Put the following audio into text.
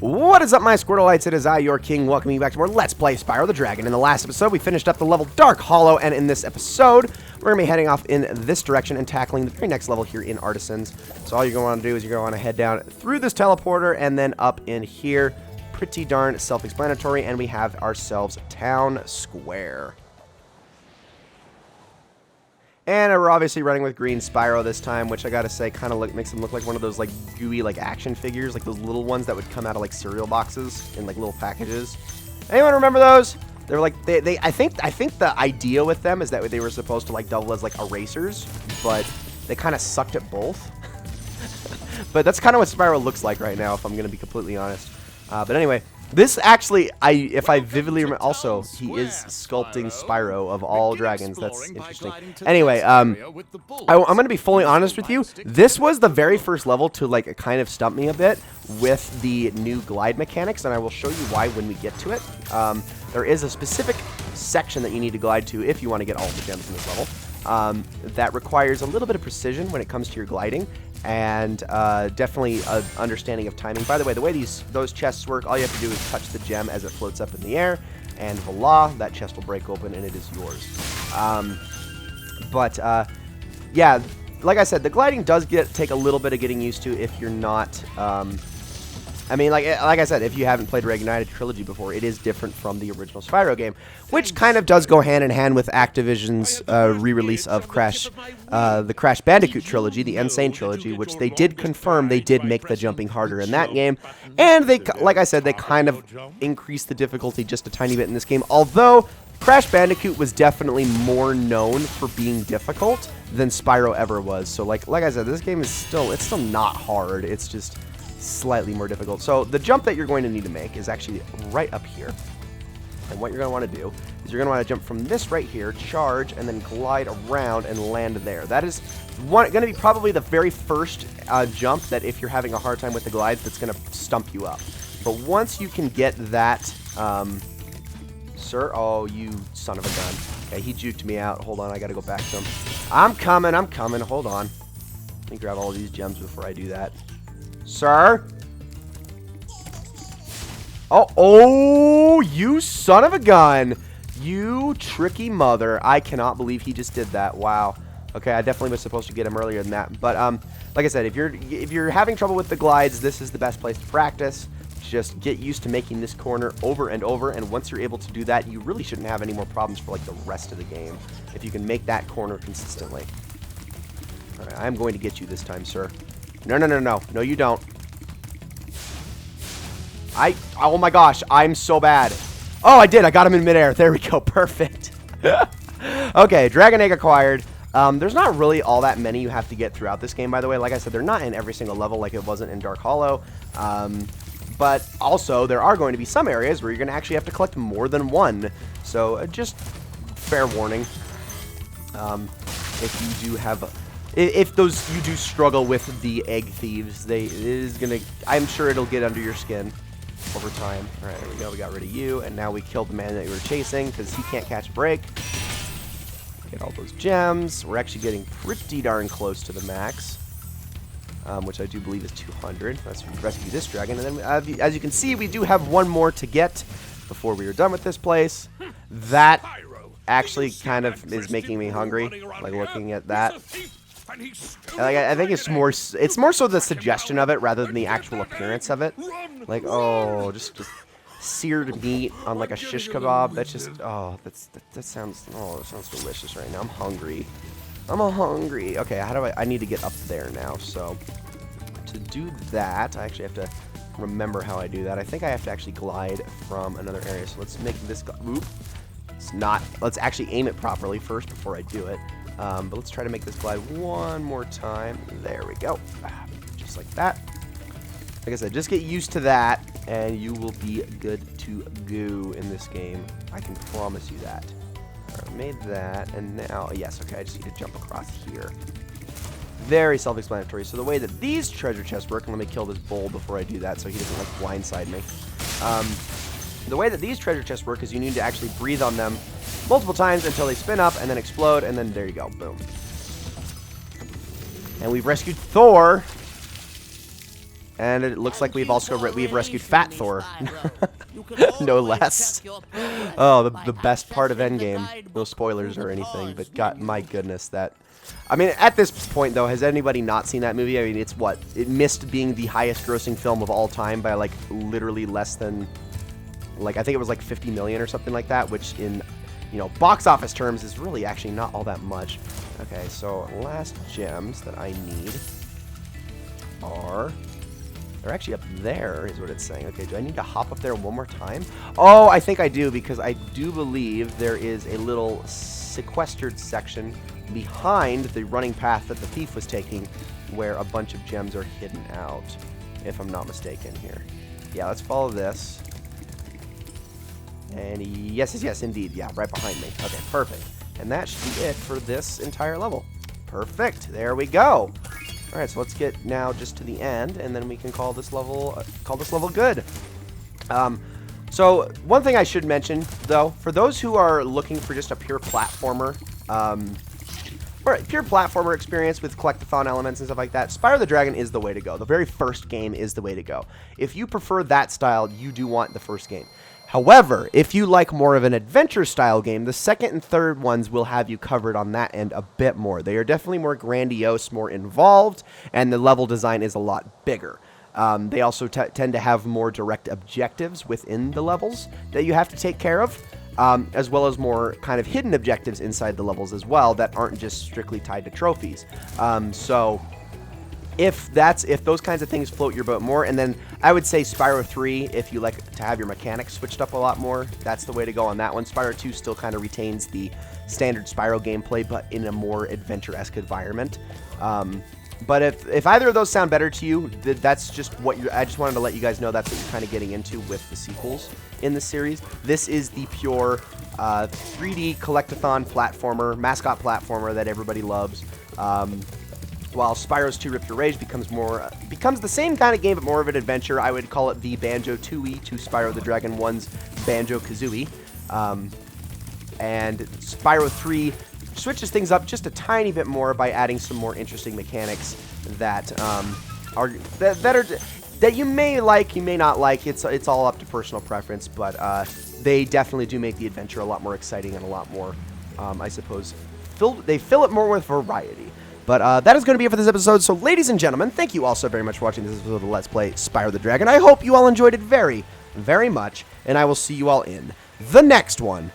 What is up, my Squirtleites? It is I, your king, welcoming you back to more Let's Play Spyro the Dragon. In the last episode, we finished up the level Dark Hollow, and in this episode, we're going to be heading off in this direction and tackling the very next level here in Artisans. So all you're going to want to do is you're going to want to head down through this teleporter and then up in here. Pretty darn self-explanatory, and we have ourselves Town Square. And we're obviously running with green Spyro this time, which I gotta say kind of makes him look like one of those like gooey like action figures, like those little ones that would come out of like cereal boxes in like little packages. Anyone remember those? They were like I think the idea with them is that they were supposed to like double as like erasers, but they kind of sucked at both. But that's kind of what Spyro looks like right now, if I'm gonna be completely honest. But anyway. This actually, if I vividly remember, also, he is sculpting Spyro of all dragons. That's interesting. Anyway, I'm going to be fully honest with you. This was the very first level to, like, kind of stump me a bit with the new glide mechanics, and I will show you why when we get to it. There is a specific section that you need to glide to if you want to get all of the gems in this level. That requires a little bit of precision when it comes to your gliding. And definitely an understanding of timing. By the way those chests work, all you have to do is touch the gem as it floats up in the air, and voila, that chest will break open and it is yours. Yeah, like I said, the gliding does take a little bit of getting used to if you're not. I mean, like I said, if you haven't played Reignited trilogy before, it is different from the original Spyro game, which kind of does go hand in hand with Activision's re-release of the Crash Bandicoot trilogy, the Insane trilogy, which they did confirm they did make the jumping harder in that game, and they, like I said, they kind of increased the difficulty just a tiny bit in this game. Although Crash Bandicoot was definitely more known for being difficult than Spyro ever was. So, like I said, this game is still not hard. It's just slightly more difficult. So the jump that you're going to need to make is actually right up here. And what you're going to want to do is you're going to want to jump from this right here, charge, and then glide around and land there. That is going to be probably the very first jump that if you're having a hard time with the glides, that's going to stump you up. But once you can get that, sir, oh, you son of a gun. Okay, he juked me out. Hold on, I got to go back to him. I'm coming. Hold on. Let me grab all of these gems before I do that. Sir? Oh, you son of a gun. You tricky mother. I cannot believe he just did that. Wow. Okay, I definitely was supposed to get him earlier than that. But, like I said, if you're having trouble with the glides, this is the best place to practice. Just get used to making this corner over and over, and once you're able to do that, you really shouldn't have any more problems for, like, the rest of the game, if you can make that corner consistently. Alright, I'm going to get you this time, sir. No. No, you don't. Oh my gosh, I'm so bad. Oh, I did. I got him in midair. There we go. Perfect. Okay, Dragon Egg acquired. There's not really all that many you have to get throughout this game, by the way. Like I said, they're not in every single level like it wasn't in Dark Hollow. But also, there are going to be some areas where you're going to actually have to collect more than one. So, just fair warning. If you do have... If you do struggle with the egg thieves, I'm sure it'll get under your skin over time. All right, there we go. We got rid of you, and now we killed the man that we were chasing because he can't catch a break. Get all those gems. We're actually getting pretty darn close to the max, which I do believe is 200. Let's rescue this dragon, and then as you can see, we do have one more to get before we are done with this place. That actually kind of is making me hungry, like looking at that. Like, I think it's more so the suggestion of it rather than the actual appearance of it. Like, oh, just seared meat on like a shish kebab. That's just, oh, that sounds delicious right now. I'm hungry. Okay, how do I need to get up there now. So to do that, I actually have to remember how I do that. I think I have to actually glide from another area. So let's make this oop. Let's actually aim it properly first before I do it. But let's try to make this glide one more time. There we go. Just like that. Like I said, just get used to that, and you will be good to go in this game. I can promise you that. Alright, made that, and now, yes, okay, I just need to jump across here. Very self-explanatory. So the way that these treasure chests work, and let me kill this bull before I do that so he doesn't, like, blindside me. The way that these treasure chests work is you need to actually breathe on them multiple times until they spin up and then explode, and then there you go, boom. And we've rescued Thor. And it looks like we've also we've rescued Fat Thor, no less. Oh, the best part of Endgame. No spoilers or anything, but God, my goodness, that. I mean, at this point though, has anybody not seen that movie? I mean, it's what it missed being the highest-grossing film of all time by like literally less than, like I think it was like 50 million or something like that, which in, you know, box office terms is really actually not all that much. Okay, so last gems that I need are. They're actually up there, is what it's saying. Okay, do I need to hop up there one more time? Oh, I think I do, because I do believe there is a little sequestered section behind the running path that the thief was taking where a bunch of gems are hidden out, if I'm not mistaken here. Yeah, let's follow this. And yes, indeed. Yeah, right behind me. Okay, perfect. And that should be it for this entire level. Perfect. There we go. All right, so let's get now just to the end, and then we can call this level good. So one thing I should mention, though, for those who are looking for just a pure platformer, or pure platformer experience with collectathon elements and stuff like that, Spyro the Dragon is the way to go. The very first game is the way to go. If you prefer that style, you do want the first game. However, if you like more of an adventure-style game, the second and third ones will have you covered on that end a bit more. They are definitely more grandiose, more involved, and the level design is a lot bigger. They also tend to have more direct objectives within the levels that you have to take care of, as well as more kind of hidden objectives inside the levels as well that aren't just strictly tied to trophies. So if those kinds of things float your boat more, and then I would say Spyro 3, if you like to have your mechanics switched up a lot more, that's the way to go on that one. Spyro 2 still kind of retains the standard Spyro gameplay, but in a more adventure-esque environment. But if either of those sound better to you, that's just what I just wanted to let you guys know that's what you're kind of getting into with the sequels in the series. This is the pure 3D collectathon platformer, mascot platformer that everybody loves. While Spyro's 2 Rip Your Rage becomes the same kind of game, but more of an adventure. I would call it the Banjo-Tooie to Spyro the Dragon 1's Banjo-Kazooie. And Spyro 3 switches things up just a tiny bit more by adding some more interesting mechanics that you may like, you may not like. It's all up to personal preference, but they definitely do make the adventure a lot more exciting and a lot more, I suppose, they fill it more with variety. But that is going to be it for this episode. So, ladies and gentlemen, thank you all so very much for watching this episode of Let's Play Spyro the Dragon. I hope you all enjoyed it very, very much, and I will see you all in the next one.